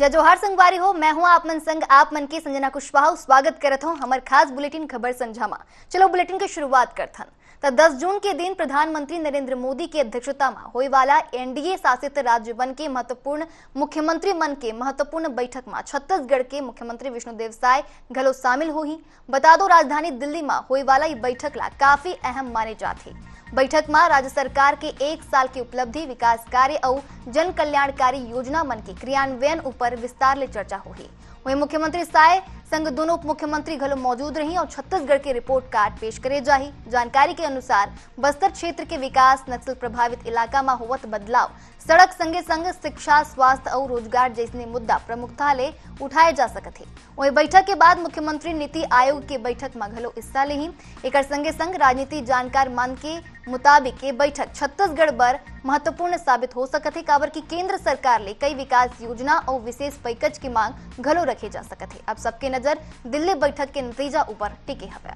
जय जोहार संगवारी हो। मैं हूं आप मन संग आप मन की संजना कुशवाहा। स्वागत करत हूं हमार खास बुलेटिन खबर संझामा। चलो बुलेटिन की शुरुआत करथन। तो 10 जून के दिन प्रधानमंत्री नरेंद्र मोदी की अध्यक्षता में होने वाला एनडीए शासित राज्य मन के महत्वपूर्ण मुख्यमंत्री मन के महत्वपूर्ण बैठक में छत्तीसगढ़ के मुख्यमंत्री विष्णुदेव साय घलो शामिल होही। बता दो राजधानी दिल्ली में होने वाला ये बैठक ला काफी अहम माने जाते। बैठक में राज्य सरकार के 1 साल की उपलब्धि, विकास कार्य और जन कल्याणकारी योजना मन के क्रियान्वयन ऊपर विस्तार ले चर्चा होगी। वहीं मुख्यमंत्री साय संग दोनों उप मुख्यमंत्री घलो मौजूद रही और छत्तीसगढ़ के रिपोर्ट कार्ड पेश करे जाही। जानकारी के अनुसार बस्तर क्षेत्र के विकास, नक्सल प्रभावित इलाका में होवत बदलाव, सड़क संगे संग शिक्षा, स्वास्थ्य और रोजगार जैसे मुद्दा प्रमुखता ले उठाए जा सकते हैं। वही बैठक के बाद मुख्यमंत्री नीति आयोग के बैठक में घलो हिस्सा लेही। एक संगे संग राजनीति जानकार मान के मुताबिक ये बैठक छत्तीसगढ़ बर महत्वपूर्ण साबित हो सकते, काबर की केंद्र सरकार ले कई विकास योजना और विशेष पैकेज की मांग घलो रखे जा सकते। अब सबके नजर दिल्ली बैठक के नतीजा ऊपर टिके हवे।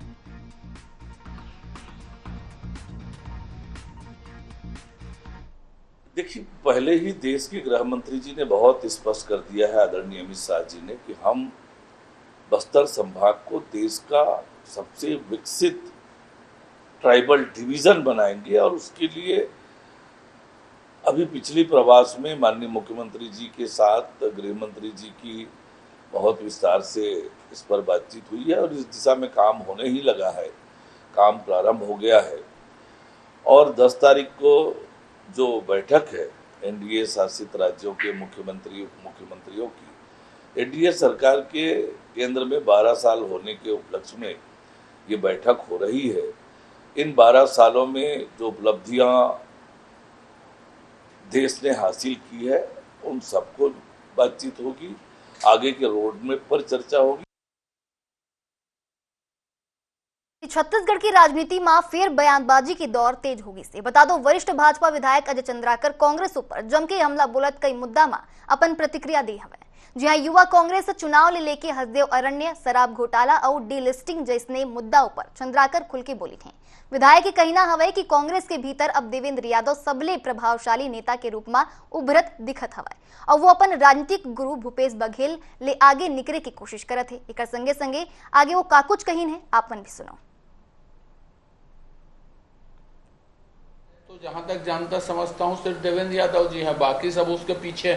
देखिए, पहले ही देश के गृह मंत्री जी ने बहुत स्पष्ट कर दिया है, आदरणीय अमित शाह जी ने, कि हम बस्तर संभाग को देश का सबसे विकसित ट्राइबल डिवीजन बनाएंगे। और उसके लिए अभी पिछली प्रवास में माननीय मुख्यमंत्री जी के साथ गृह मंत्री जी की बहुत विस्तार से इस पर बातचीत हुई है और इस दिशा में काम होने ही लगा है, काम प्रारंभ हो गया है। और 10 तारीख को जो बैठक है एनडीए शासित राज्यों के मुख्यमंत्री उप मुख्यमंत्रियों की, एनडीए सरकार के केंद्र में 12 साल होने के उपलक्ष्य में ये बैठक हो रही है। इन 12 सालों में जो उपलब्धियां देश ने हासिल की है उन सबको बातचीत होगी, आगे के रोड मैप पर चर्चा होगी। छत्तीसगढ़ की राजनीति में फिर बयानबाजी की दौर तेज होगी से बता दो वरिष्ठ भाजपा विधायक अजय चंद्राकर कांग्रेस ऊपर जम के हमला बोलत कई मुद्दा में अपन प्रतिक्रिया दी हवे। जी हाँ, युवा कांग्रेस चुनाव ले लेके हसदेव अरण्य, शराब घोटाला और डीलिस्टिंग जैसने मुद्दा ऊपर चंद्राकर खुल के बोली थे। विधायक के कहना हवे कि कांग्रेस के भीतर अब देवेंद्र यादव सबले प्रभावशाली नेता के रूप में उभरत दिखत हवे और वो अपन राजनीतिक गुरु भूपेश बघेल ले आगे निकले की कोशिश करत है। एक संगे संगे आगे वो का कुछ कहीन है, आप मन भी सुनो। तो जहां तक जानता समझता हूं सिर्फ देवेंद्र यादव जी हैं, बाकी सब उसके पीछे।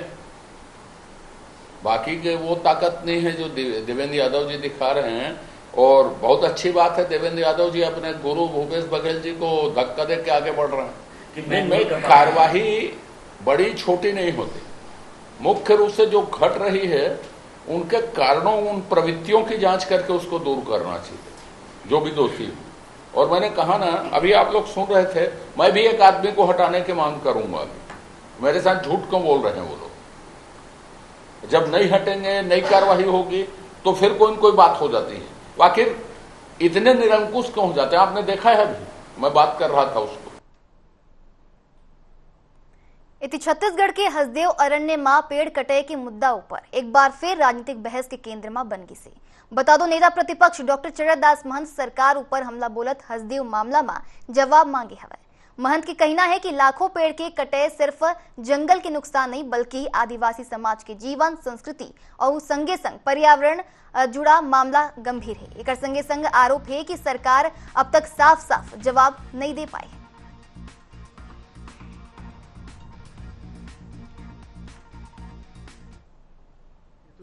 बाकी के वो ताकत नहीं है जो देवेंद्र यादव जी दिखा रहे हैं। और बहुत अच्छी बात है, देवेंद्र यादव जी अपने गुरु भूपेश बघेल जी को धक्का दे के आगे बढ़ रहे हैं। कार्यवाही बड़ी छोटी नहीं होती, मुख्य रूप से जो घट रही है उनके कारणों, उन प्रवृत्तियों की जांच करके उसको दूर करना चाहिए, जो भी दोषी हो। और मैंने कहा ना, अभी आप लोग सुन रहे थे, मैं भी एक आदमी को हटाने की मांग करूंगा। मेरे साथ झूठ क्यों बोल रहे हैं वो लोग? जब नहीं हटेंगे, नई कार्रवाई होगी तो फिर कोई न कोई बात हो जाती है। आखिर इतने निरंकुश क्यों हो जाते हैं? आपने देखा है, अभी मैं बात कर रहा था उसको। इति छत्तीसगढ़ के हसदेव अरण्य मां पेड़ कटे के मुद्दा ऊपर एक बार फिर राजनीतिक बहस के केंद्र में बन गई से। बता दो नेता प्रतिपक्ष डॉक्टर चरणदास महंत सरकार ऊपर हमला बोलत हसदेव मामला में जवाब मांगे हवे। महंत की कहना है कि लाखों पेड़ के कटे सिर्फ जंगल के नुकसान नहीं बल्कि आदिवासी समाज के जीवन, संस्कृति और संगे संग पर्यावरण जुड़ा मामला गंभीर है। एक संगे संग आरोप है कि सरकार अब तक साफ साफ जवाब नहीं दे पाई है।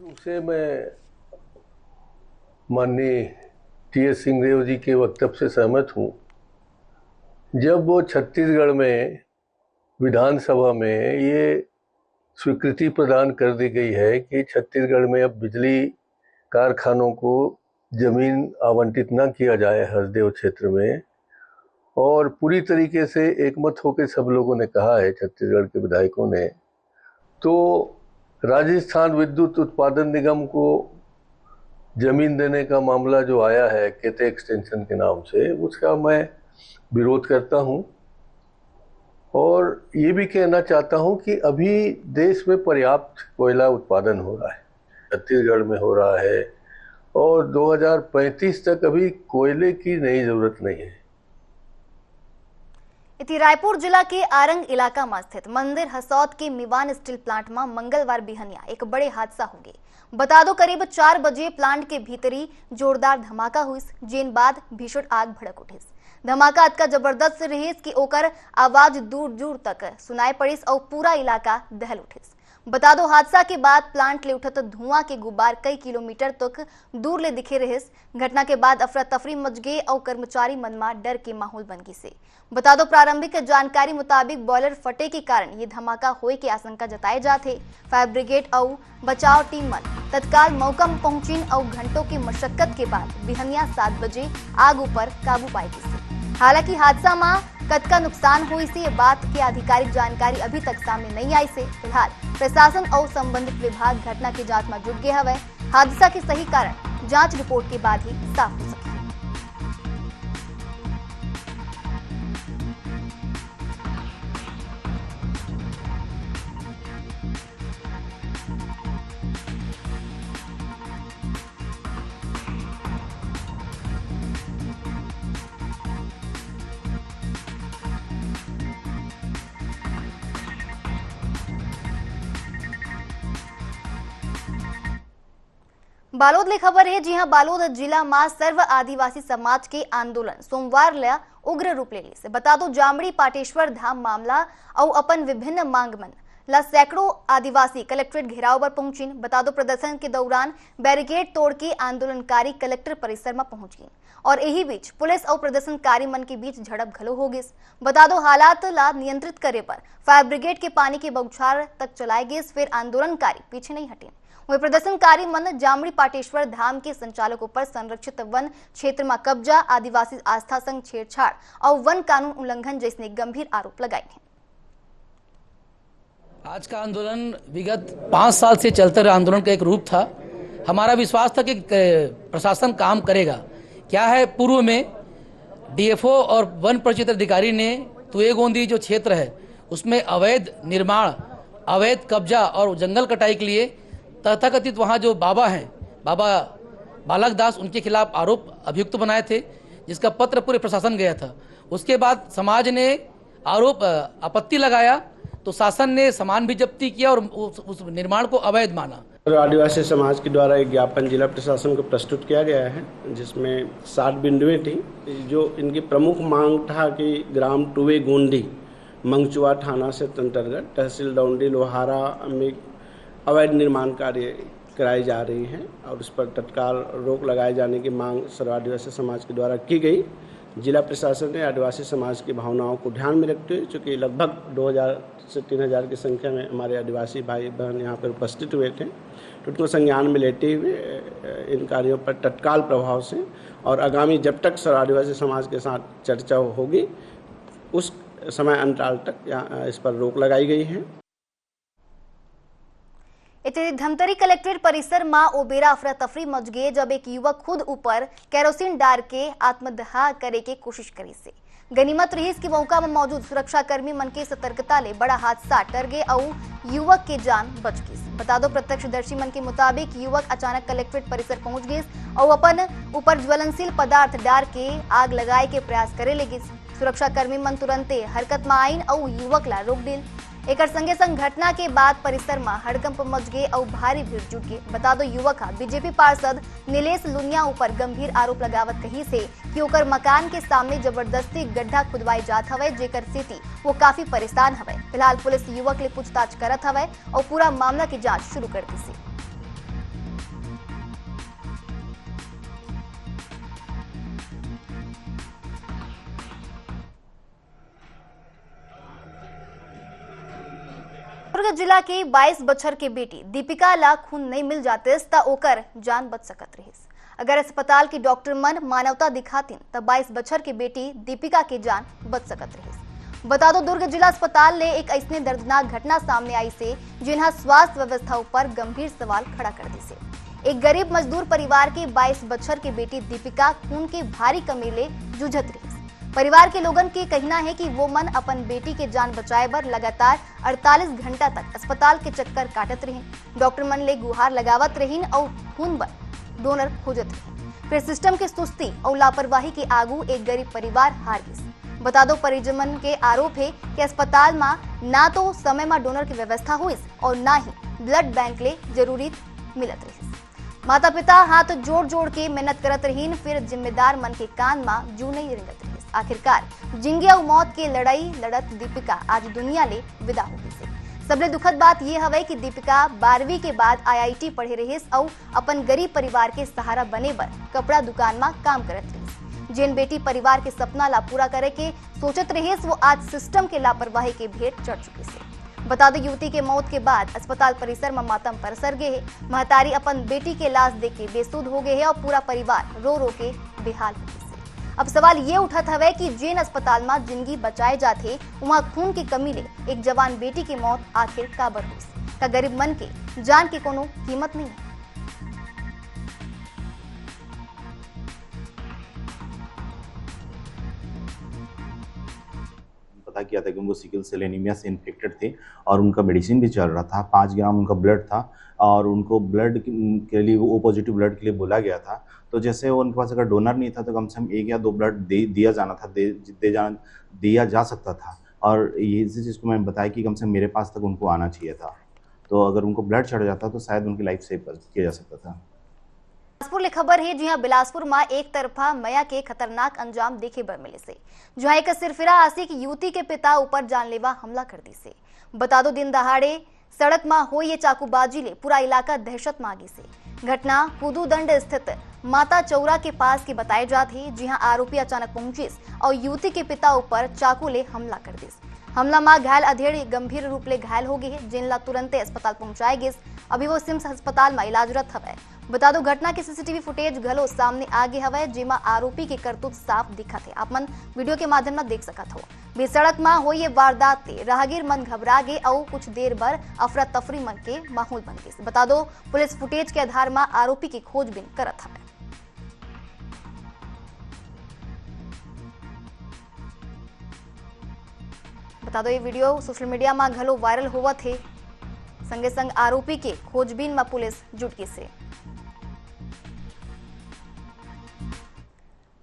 उसे मैं माननीय टी.एस. सिंहदेव जी के वक्तव्य से सहमत हूँ। जब वो छत्तीसगढ़ में विधानसभा में ये स्वीकृति प्रदान कर दी गई है कि छत्तीसगढ़ में अब बिजली कारखानों को जमीन आवंटित न किया जाए हसदेव क्षेत्र में, और पूरी तरीके से एकमत होकर सब लोगों ने कहा है, छत्तीसगढ़ के विधायकों ने, तो राजस्थान विद्युत उत्पादन निगम को जमीन देने का मामला जो आया है केते एक्सटेंशन के नाम से, उसका मैं विरोध करता हूं। और ये भी कहना चाहता हूं कि अभी देश में पर्याप्त कोयला उत्पादन हो रहा है, छत्तीसगढ़ में हो रहा है, और 2035 तक अभी कोयले की नई जरूरत नहीं है। इति रायपुर जिला के आरंग इलाका में स्थित मंदिर हसौद के मिवान स्टील प्लांट में मंगलवार बिहनिया एक बड़े हादसा हो गए। बता दो करीब 4 बजे प्लांट के भीतरी जोरदार धमाका हुई, जिन बाद भीषण आग भड़क उठी। धमाका अतका जबरदस्त रही कि ओकर आवाज दूर दूर तक सुनाई पड़ी और पूरा इलाका दहल उठे। बता दो हादसा के बाद प्लांट ले उठत धुआं के गुब्बार कई किलोमीटर तक दूर ले दिखे रहे। घटना के बाद अफरा तफरी मच गई और कर्मचारी मन में डर के माहौल बन गई से। बता दो प्रारंभिक जानकारी मुताबिक बॉयलर फटे के कारण ये धमाका होए की आशंका जताए जाते। फायर ब्रिगेड और बचाव टीम मन तत्काल मौका में पहुंची और घंटों की मशक्कत के बाद बिहनिया 7 बजे आग ऊपर काबू पाई गई। हालांकि हादसा में कतका नुकसान हुई से बात की आधिकारिक जानकारी अभी तक सामने नहीं आई से। फिलहाल प्रशासन और संबंधित विभाग घटना की जांच में जुट गए हवे। हादसा के सही कारण जांच रिपोर्ट के बाद ही साफ हो सके। बालोद ले खबर है। जी हां, बालोद जिला में सर्व आदिवासी समाज के आंदोलन सोमवार ला उग्र रूप ले से। बता दो जामड़ी पाटेश्वर धाम मामला और अपन विभिन्न मांग मन ला सैकड़ों आदिवासी कलेक्ट्रेट घेराव पर पहुंची। बता दो प्रदर्शन के दौरान बैरिकेड तोड़ के आंदोलनकारी कलेक्टर परिसर में पहुंच गए और यही बीच पुलिस और प्रदर्शनकारी मन के बीच झड़प घलो हो गई। बता दो हालात ला नियंत्रित करे पर फायर ब्रिगेड के पानी के बौछार तक चलाए गए, फिर आंदोलनकारी पीछे नहीं हटे। वही प्रदर्शनकारी मन जामड़ी पाटेश्वर धाम के संचालकों पर संरक्षित वन क्षेत्र में कब्जा, आदिवासी आस्था संग छेड़छाड़ और वन कानून उल्लंघन जैसे गंभीर आरोप लगाए हैं। आज का आंदोलन विगत 5 साल से चलते रहे आंदोलन का एक रूप था। हमारा विश्वास था कि प्रशासन काम करेगा। क्या है, पूर्व में डीएफओ और वन परिक्षेत्र अधिकारी ने तुएगोंदी जो क्षेत्र है उसमें अवैध निर्माण, अवैध कब्जा और जंगल कटाई के लिए तथाकथित वहाँ जो बाबा हैं, बाबा बालक दास, उनके खिलाफ आरोप अभियुक्त बनाए थे, जिसका पत्र पूरे प्रशासन गया था। उसके बाद समाज ने आरोप आपत्ति लगाया तो शासन ने सामान भी जब्ती किया और उस निर्माण को अवैध माना। आदिवासी समाज के द्वारा एक ज्ञापन जिला प्रशासन को प्रस्तुत किया गया है, जिसमें 60 बिंदुएं थी। जो इनकी प्रमुख मांग था कि ग्राम तुएगोंदी मंगचुआ थाना से अंतर्गत तहसील डौंडी लोहारा में अवैध निर्माण कार्य कराई जा रही हैं और उस पर तत्काल रोक लगाए जाने की मांग सर्व आदिवासी समाज के द्वारा की गई। जिला प्रशासन ने आदिवासी समाज की भावनाओं को ध्यान में रखते हुए, चूँकि लगभग 2000 से 3000 की संख्या में हमारे आदिवासी भाई बहन यहाँ पर उपस्थित हुए थे, तो उनको संज्ञान में लेते हुए इन कार्यों पर तत्काल प्रभाव से और आगामी जब तक सर्व आदिवासी समाज के साथ चर्चा होगी उस समय अंतराल तक इस पर रोक लगाई गई है। इतने धमतरी कलेक्ट्रेट परिसर में ओबेरा अफरा तफरी मच गई जब एक युवक खुद ऊपर केरोसिन डाल के आत्मदाह करे के कोशिश करी से। गनीमत रही कि मौका में मौजूद सुरक्षा कर्मी मन के सतर्कता ले बड़ा हादसा टल गए और युवक की जान बच गई। बता दो प्रत्यक्षदर्शी मन के मुताबिक युवक अचानक कलेक्ट्रेट परिसर पहुंच गए और अपन ऊपर ज्वलनशील पदार्थ डाल के आग लगाए के प्रयास करे लगे। सुरक्षा कर्मी मन तुरंते हरकत में आईन और युवक ला रोक दिल। एक संगे संग घटना के बाद परिसर में हड़कंप मच गए और भारी भीड़ जुट गई। बता दो युवक बीजेपी पार्षद नीलेश लुनिया ऊपर गंभीर आरोप लगावत कही से कि ओकर मकान के सामने जबरदस्ती गड्ढा खुदवाई जात हवे, जेकर स्थिति वो काफी परेशान हवे। फिलहाल पुलिस युवक ले पूछताछ करत हवे और पूरा मामला की जांच शुरू कर दी से। दुर्ग जिला के 22 बछर के बेटी दीपिका ला खून नहीं मिल जाते ता ओकर जान बच सकत रही। अगर अस्पताल के डॉक्टर मन मानवता दिखातीन तब 22 बछर की बेटी दीपिका की जान बच सकत रही। बता दो दुर्ग जिला अस्पताल ले एक ऐसने दर्दनाक घटना सामने आई से जिन्हा स्वास्थ्य व्यवस्था पर गंभीर सवाल खड़ा कर दी से। एक गरीब मजदूर परिवार के 22 बछर की बेटी दीपिका खून के भारी कमी ले जूझत रही। परिवार के लोगन के कहना है कि वो मन अपन बेटी के जान बचाए बर लगातार 48 घंटा तक अस्पताल के चक्कर काटत रही। डॉक्टर मन ले गुहार लगावत रहीन और खून बर डोनर खोजत रही। फिर सिस्टम की सुस्ती और लापरवाही के आगू एक गरीब परिवार हार गई। बता दो परिजन के आरोप है कि अस्पताल में ना तो समय में डोनर की व्यवस्था हुई और ना ही ब्लड बैंक ले जरूरी मिलत रही। माता पिता हाथ जोड़ जोड़ के मेहनत करत रहीन, फिर जिम्मेदार मन के कान में जू नहीं रिंगत रही। आखिरकार जिंदगी और मौत के लड़ाई लड़त दीपिका आज दुनिया ले विदा हो गई। सबले दुखद बात यह हवे कि दीपिका 12वीं के बाद IIT पढ़े रही और अपन गरीब परिवार के सहारा बने बर कपड़ा दुकान में काम करत रही। जिन बेटी परिवार के सपना ला पूरा करे के सोचत रही वो आज सिस्टम के लापरवाही के भेंट चढ़ चुकी से। बता दो युवती के मौत के बाद अस्पताल परिसर में मातम परसर गए है। महतारी अपन बेटी के लाश देख के बेसुध हो गए है और पूरा परिवार रो रो के बेहाल हो गए। अब सवाल ये उठत हवे कि जिन अस्पताल में जिंदगी बचाए जाते वहाँ खून की कमी ले एक जवान बेटी की मौत आखिर काबर हुई। का गरीब मन के जान की कोनो कीमत नहीं है। पता किया था कि उनको सिकल सेल एनीमिया से इन्फेक्टेड थे और उनका मेडिसिन भी चल रहा था। 5 ग्राम उनका ब्लड था और उनको ब्लड के लिए O पॉजिटिव ब्लड के लिए बोला गया था। तो जैसे वो उनके पास अगर डोनर नहीं था तो कम से कम 1 या 2 ब्लड दिया जाना था, दिया जा सकता था। और ये इसी चीज़ को मैंने बताया कि कम से कम मेरे पास तक उनको आना चाहिए था। तो अगर उनको ब्लड चढ़ जाता तो शायद उनकी लाइफ सेव किया जा सकता था। बिलासपुर खबर है, जी हाँ बिलासपुर में एक तरफा मया के खतरनाक अंजाम देखे बर मिले से, जहाँ एक सिरफिरा आशिक युवती के पिता ऊपर जानलेवा हमला कर दी से। बता दो दिन दहाड़े सड़क में हो ये चाकूबाजी ले पूरा इलाका दहशत में आ गई से। घटना कुदूदंड स्थित माता चौरा के पास की बताई जाती, जी हाँ आरोपी अचानक पहुंचे और युवती के पिता ऊपर चाकू ले हमला कर दी। हमला में घायल अधेड़ गंभीर रूप ले घायल हो गई है, जिनला तुरंत अस्पताल पहुंचाए गए। अभी वो सिम्स अस्पताल में इलाजरत हवे। बता दो घटना की CCTV फुटेज घलो सामने आ गए हवे, जेमा आरोपी के करतूत साफ दिखत है। आप मन वीडियो के माध्यम में देख सकत हो। भी सड़क में हो ये वारदात ते राहगीर मन घबरा गए और कुछ देर भर अफरा तफरी मन के माहौल बन गए। बता दो पुलिस फुटेज के आधार में आरोपी की खोजबीन करत हवे। बता दो ये वीडियो सोशल मीडिया में घलो वायरल होवत है। संगे संग आरोपी के खोजबीन में पुलिस जुट गई से।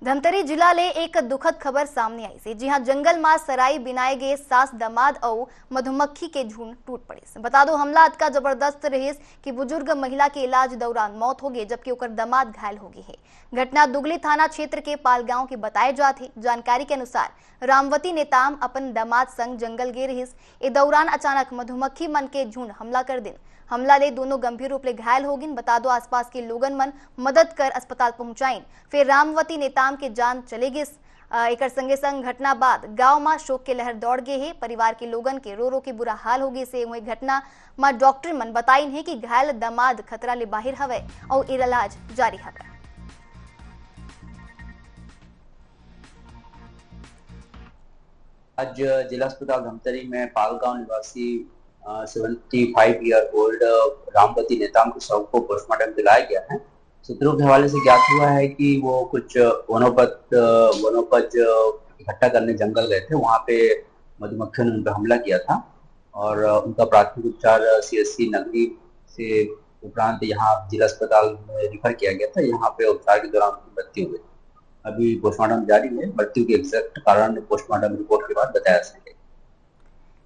धमतरी जिला ले एक दुखद खबर सामने आई से, जी हाँ जंगल में सराई बिनाए गए सास दमाद और मधुमक्खी के झुंड टूट पड़े। बता दो हमला अतका जबरदस्त रहे कि बुजुर्ग महिला के इलाज दौरान मौत हो गई, जबकि उकर दमाद घायल हो गए है। घटना दुगली थाना क्षेत्र के पाल गांव की बताए जाती। जानकारी के अनुसार रामवती नेताम अपन दमाद संग जंगल गे रही। इस दौरान अचानक मधुमक्खी मन के झुंड हमला कर दिन। हमला ले दोनों गंभीर रूप ले घायल हो गए। बता दो आसपास के लोगन मन मदद कर अस्पताल पहुंचाइन, फिर रामवती नेताम के जान चले गए। एक संगे संग घटना बाद गांव में शोक के लहर दौड़ गए है। परिवार के लोगन के रो रो के बुरा हाल हो गए से। वही घटना में डॉक्टर मन बताइन है कि घायल दमाद खतरा ले बाहर हवे और इलाज जारी हवे। आज जिला अस्पताल धमतरी में पालगांव निवासी 75 ईयर ओल्ड रामवती नेताम के शव को पोस्टमार्टम दिलाया गया है। सूत्रों के हवाले से ज्ञात हुआ है कि वो कुछ वनोपज इकट्ठा करने जंगल गए थे। वहां पे मधुमक्खियों ने उन पर हमला किया था और उनका प्राथमिक उपचार CSC नगरी से उपरांत यहाँ जिला अस्पताल में रिफर किया गया था। यहाँ पे उपचार के दौरान उनकी मृत्यु हुई। अभी पोस्टमार्टम जारी है। मृत्यु के एग्जैक्ट कारण पोस्टमार्टम रिपोर्ट के बाद बताया सके।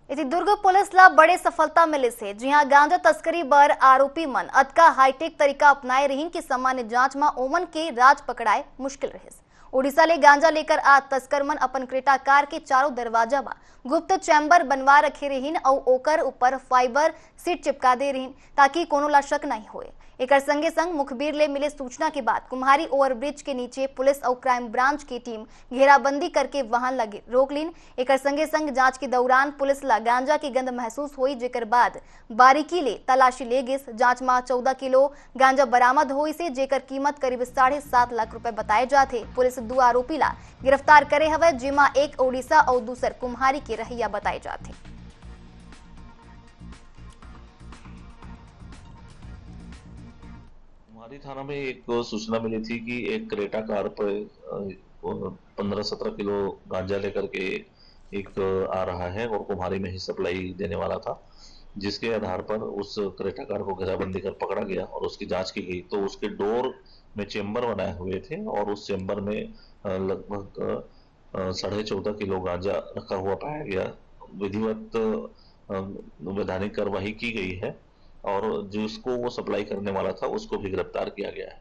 इति दुर्ग पुलिस ला बड़े सफलता मिले से, जी हाँ गांजा तस्करी बर आरोपी मन अतका हाईटेक तरीका अपनाए रही कि सामान्य जांच में ओमन के राज पकड़ाए मुश्किल रहे। ओडिशा ले गांजा लेकर आज तस्कर मन अपन क्रेटा कार के चारों दरवाजा में गुप्त चैम्बर बनवा रखे रहीन और ओकर ऊपर फाइबर सीट चिपका दे रहीन ताकि कोनो ला शक नहीं होए। एक संगे संग मुखबिर ले मिले सूचना के बाद कुम्हारी ओवरब्रिज के नीचे पुलिस और क्राइम ब्रांच की टीम घेराबंदी करके वाहन लगे रोक लीन। एक संगे संग जांच के दौरान पुलिस ला गांजा की गंध महसूस हुई, जेकर बाद बारीकी ले तलाशी ले गई। जांच में 14 किलो गांजा बरामद हुई से, जेकर कीमत करीब 7.5 लाख रुपए बताए जाते। पुलिस 2 आरोपी ला गिरफ्तार करे हवे, जेमा एक ओडिशा और दूसर कुम्हारी के रहिया बताए जाते। कुम्हारी थाना में एक सूचना मिली थी कि एक क्रेटा कार पर 15-17 किलो गांजा लेकर के एक आ रहा है और कुम्हारी में ही सप्लाई देने वाला था। जिसके आधार पर उस क्रेटा कार को घेराबंदी कर पकड़ा गया और उसकी जांच की गई। तो उसके डोर में चेंबर बनाए हुए थे और उस चेंबर में लगभग 14.5 किलो गांजा रखा हुआ पाया गया। विधिवत वैधानिक कार्रवाई की गई है और जिसको वो सप्लाई करने वाला था उसको भी गिरफ्तार किया गया है।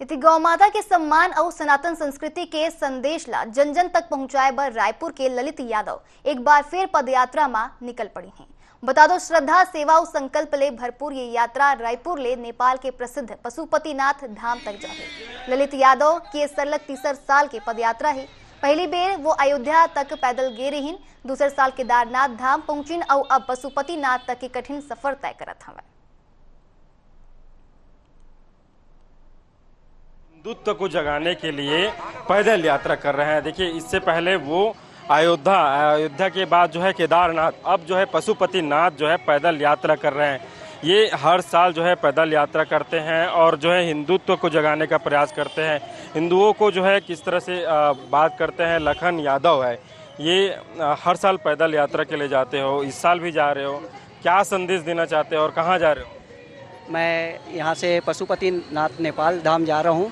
इति गौ माता के सम्मान और सनातन संस्कृति के संदेश ला जन जन तक पहुंचाए बर रायपुर के ललित यादव एक बार फिर पदयात्रा में निकल पड़ी हैं। बता दो, श्रद्धा सेवा और संकल्प ले भरपूर ये यात्रा रायपुर ले नेपाल के प्रसिद्ध पशुपतिनाथ धाम तक जाए। ललित यादव के सरलग 30 साल के पदयात्रा है। पहली बेर वो अयोध्या तक पैदल गे रहीन, दूसरे साल केदारनाथ धाम पहुंचिन और अब पशुपतिनाथ तक के कठिन सफर तय करत हवे। हिंदुत्व को जगाने के लिए पैदल यात्रा कर रहे हैं। देखिए, इससे पहले वो अयोध्या के बाद जो है केदारनाथ, अब जो है पशुपतिनाथ जो है पैदल यात्रा कर रहे हैं। ये हर साल जो है पैदल यात्रा करते हैं और जो है हिंदुत्व को जगाने का प्रयास करते हैं। हिंदुओं को जो है किस तरह से बात करते हैं। लखन यादव है, ये हर साल पैदल यात्रा के लिए जाते हो, इस साल भी जा रहे हो, क्या संदेश देना चाहते हो और कहाँ जा रहे हो? मैं यहाँ से पशुपतिनाथ नेपाल धाम जा रहा हूँ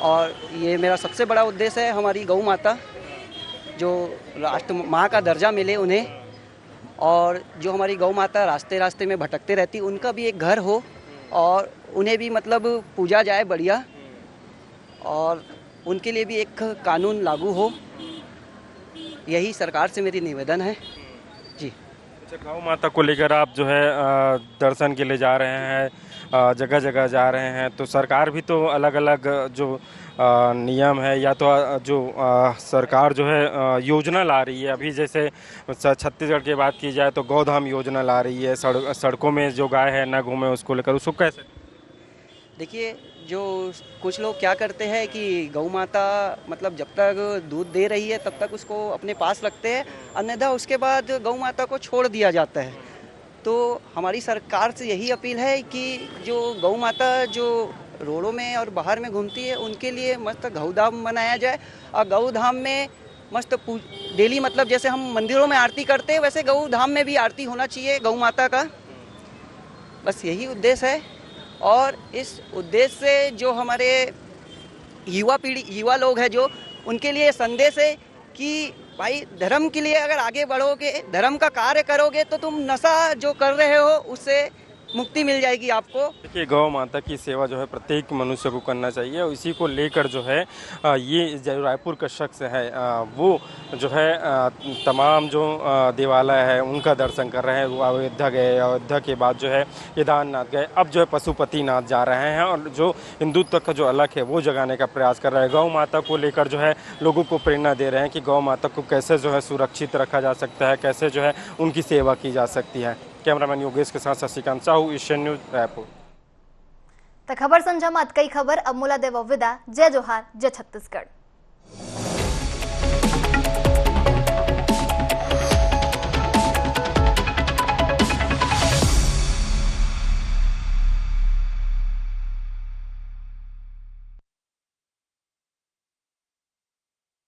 और ये मेरा सबसे बड़ा उद्देश्य है हमारी गौ माता जो राष्ट्र माँ का दर्जा मिले उन्हें, और जो हमारी गौ माता रास्ते रास्ते में भटकते रहती उनका भी एक घर हो और उन्हें भी मतलब पूजा जाए बढ़िया, और उनके लिए भी एक कानून लागू हो। यही सरकार से मेरी निवेदन है जी। गौ माता को लेकर आप जो है दर्शन के लिए जा रहे हैं, जगह जगह जा रहे हैं, तो सरकार भी तो अलग अलग जो नियम है या तो जो सरकार जो है योजना ला रही है। अभी जैसे छत्तीसगढ़ की बात की जाए तो गौधाम योजना ला रही है, सड़कों में जो गाय है ना घूमे उसको लेकर, उसको कैसे? देखिए, जो कुछ लोग क्या करते हैं कि गौ माता मतलब जब तक दूध दे रही है तब तक उसको अपने पास रखते हैं, अन्यथा उसके बाद गौ माता को छोड़ दिया जाता है। तो हमारी सरकार से यही अपील है कि जो गौ माता जो रोडों में और बाहर में घूमती है उनके लिए मस्त गौधाम बनाया जाए, और गौधाम में मस्त डेली मतलब जैसे हम मंदिरों में आरती करते हैं वैसे गौधाम में भी आरती होना चाहिए गौ माता का। बस यही उद्देश्य है, और इस उद्देश्य से जो हमारे युवा लोग हैं जो उनके लिए संदेश है कि भाई धर्म के लिए अगर आगे बढ़ोगे, धर्म का कार्य करोगे तो तुम नशा जो कर रहे हो उससे मुक्ति मिल जाएगी आपको। देखिए, गौ माता की सेवा जो है प्रत्येक मनुष्य को करना चाहिए, और इसी को लेकर जो है ये जो रायपुर का शख्स है वो जो है तमाम जो देवालय है उनका दर्शन कर रहे हैं। वो अयोध्या गए, अयोध्या के बाद जो है केदारनाथ गए, अब जो है पशुपतिनाथ जा रहे हैं और जो हिंदुत्व का जो अलग है वो जगाने का प्रयास कर रहे हैं। गौ माता को लेकर जो है लोगों को प्रेरणा दे रहे हैं कि गौ माता को कैसे जो है सुरक्षित रखा जा सकता है, कैसे जो है उनकी सेवा की जा सकती है। कैमरामैन योगेश के साथ शशिकांत साहू, एशियन न्यूज, रायपुर। तो खबर संझा में कई खबर अब मुला देव विदा। जय जोहार, जय छत्तीसगढ़।